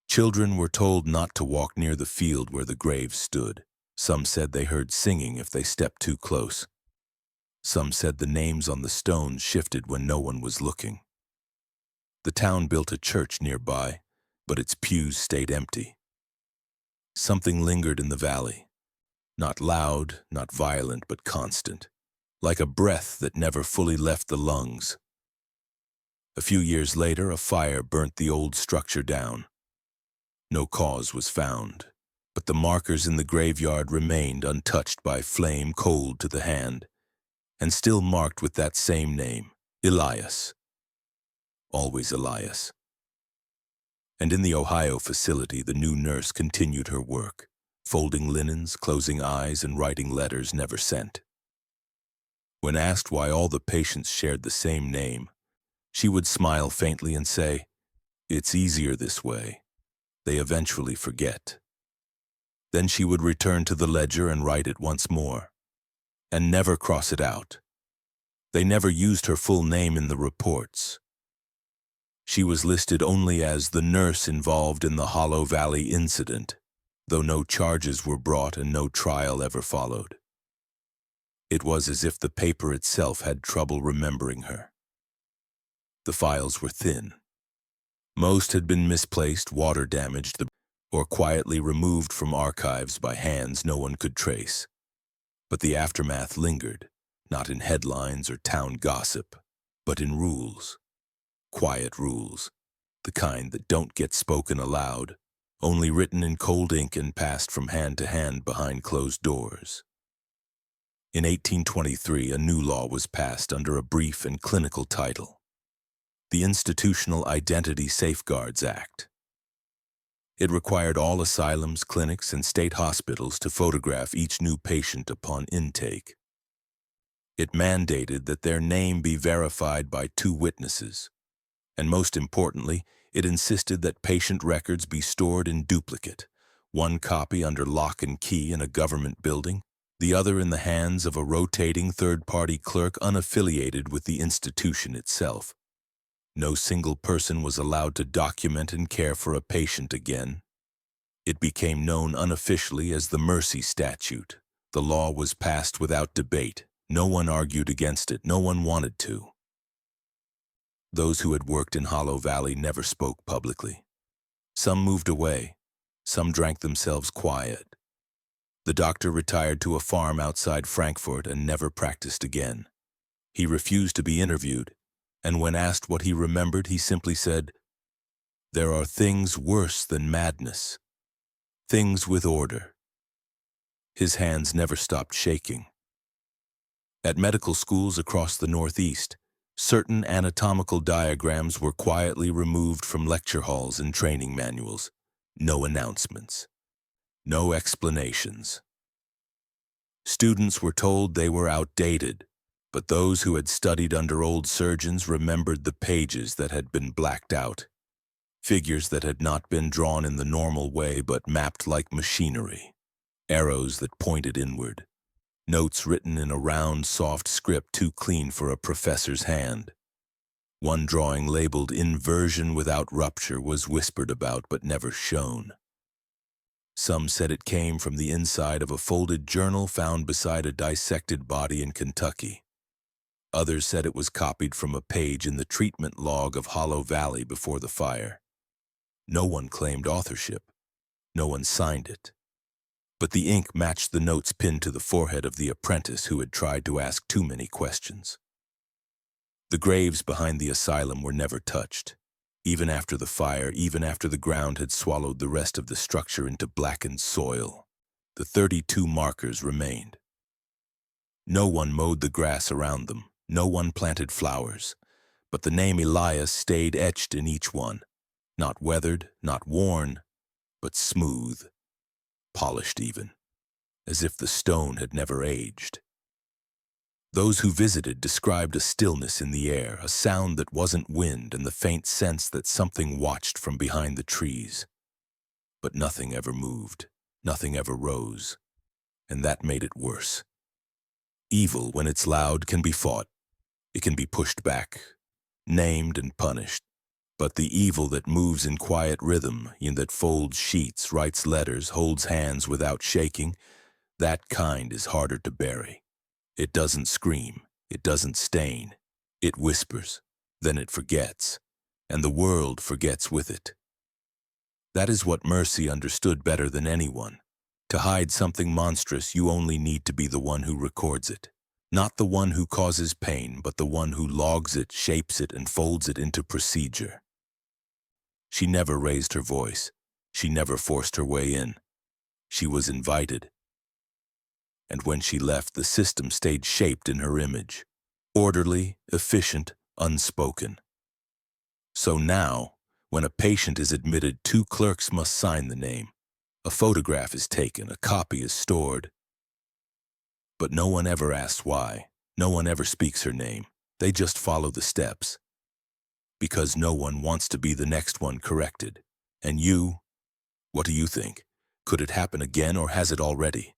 Children were told not to walk near the field where the graves stood. Some said they heard singing if they stepped too close. Some said the names on the stones shifted when no one was looking. The town built a church nearby, but its pews stayed empty. Something lingered in the valley, not loud, not violent, but constant, like a breath that never fully left the lungs. A few years later, a fire burnt the old structure down. No cause was found, but the markers in the graveyard remained untouched by flame, cold to the hand, and still marked with that same name, Elias. Always Elias. And in the Ohio facility, the new nurse continued her work, folding linens, closing eyes, and writing letters never sent. When asked why all the patients shared the same name, she would smile faintly and say, "It's easier this way. They eventually forget." Then she would return to the ledger and write it once more, and never cross it out. They never used her full name in the reports. She was listed only as the nurse involved in the Hollow Valley incident, though no charges were brought and no trial ever followed. It was as if the paper itself had trouble remembering her. The files were thin. Most had been misplaced, water-damaged, or quietly removed from archives by hands no one could trace. But the aftermath lingered, not in headlines or town gossip, but in rules. Quiet rules, the kind that don't get spoken aloud, only written in cold ink and passed from hand to hand behind closed doors. In 1823, a new law was passed under a brief and clinical title, the Institutional Identity Safeguards Act. It required all asylums, clinics, and state hospitals to photograph each new patient upon intake. It mandated that their name be verified by 2 witnesses, and most importantly, it insisted that patient records be stored in duplicate, one copy under lock and key in a government building, the other in the hands of a rotating third-party clerk unaffiliated with the institution itself. No single person was allowed to document and care for a patient again. It became known unofficially as the Mercy Statute. The law was passed without debate. No one argued against it. No one wanted to. Those who had worked in Hollow Valley never spoke publicly. Some moved away. Some drank themselves quiet. The doctor retired to a farm outside Frankfort and never practiced again. He refused to be interviewed, and when asked what he remembered, he simply said, "There are things worse than madness. Things with order." His hands never stopped shaking. At medical schools across the Northeast, certain anatomical diagrams were quietly removed from lecture halls and training manuals. No announcements. No explanations. Students were told they were outdated, but those who had studied under old surgeons remembered the pages that had been blacked out, figures that had not been drawn in the normal way but mapped like machinery, arrows that pointed inward, notes written in a round, soft script too clean for a professor's hand. One drawing labeled "Inversion without rupture" was whispered about but never shown. Some said it came from the inside of a folded journal found beside a dissected body in Kentucky. Others said it was copied from a page in the treatment log of Hollow Valley before the fire. No one claimed authorship. No one signed it. But the ink matched the notes pinned to the forehead of the apprentice who had tried to ask too many questions. The graves behind the asylum were never touched. Even after the fire, even after the ground had swallowed the rest of the structure into blackened soil, the 32 markers remained. No one mowed the grass around them, no one planted flowers, but the name Elias stayed etched in each one, not weathered, not worn, but smooth, polished even, as if the stone had never aged. Those who visited described a stillness in the air, a sound that wasn't wind, and the faint sense that something watched from behind the trees. But nothing ever moved, nothing ever rose, and that made it worse. Evil, when it's loud, can be fought. It can be pushed back, named and punished. But the evil that moves in quiet rhythm, that folds sheets, writes letters, holds hands without shaking, that kind is harder to bury. It doesn't scream, it doesn't stain. It whispers, then it forgets, and the world forgets with it. That is what Mercy understood better than anyone. To hide something monstrous, you only need to be the one who records it. Not the one who causes pain, but the one who logs it, shapes it, and folds it into procedure. She never raised her voice. She never forced her way in. She was invited. And when she left, the system stayed shaped in her image. Orderly, efficient, unspoken. So now, when a patient is admitted, 2 clerks must sign the name. A photograph is taken, a copy is stored. But no one ever asks why. No one ever speaks her name. They just follow the steps. Because no one wants to be the next one corrected. And you, what do you think? Could it happen again, or has it already?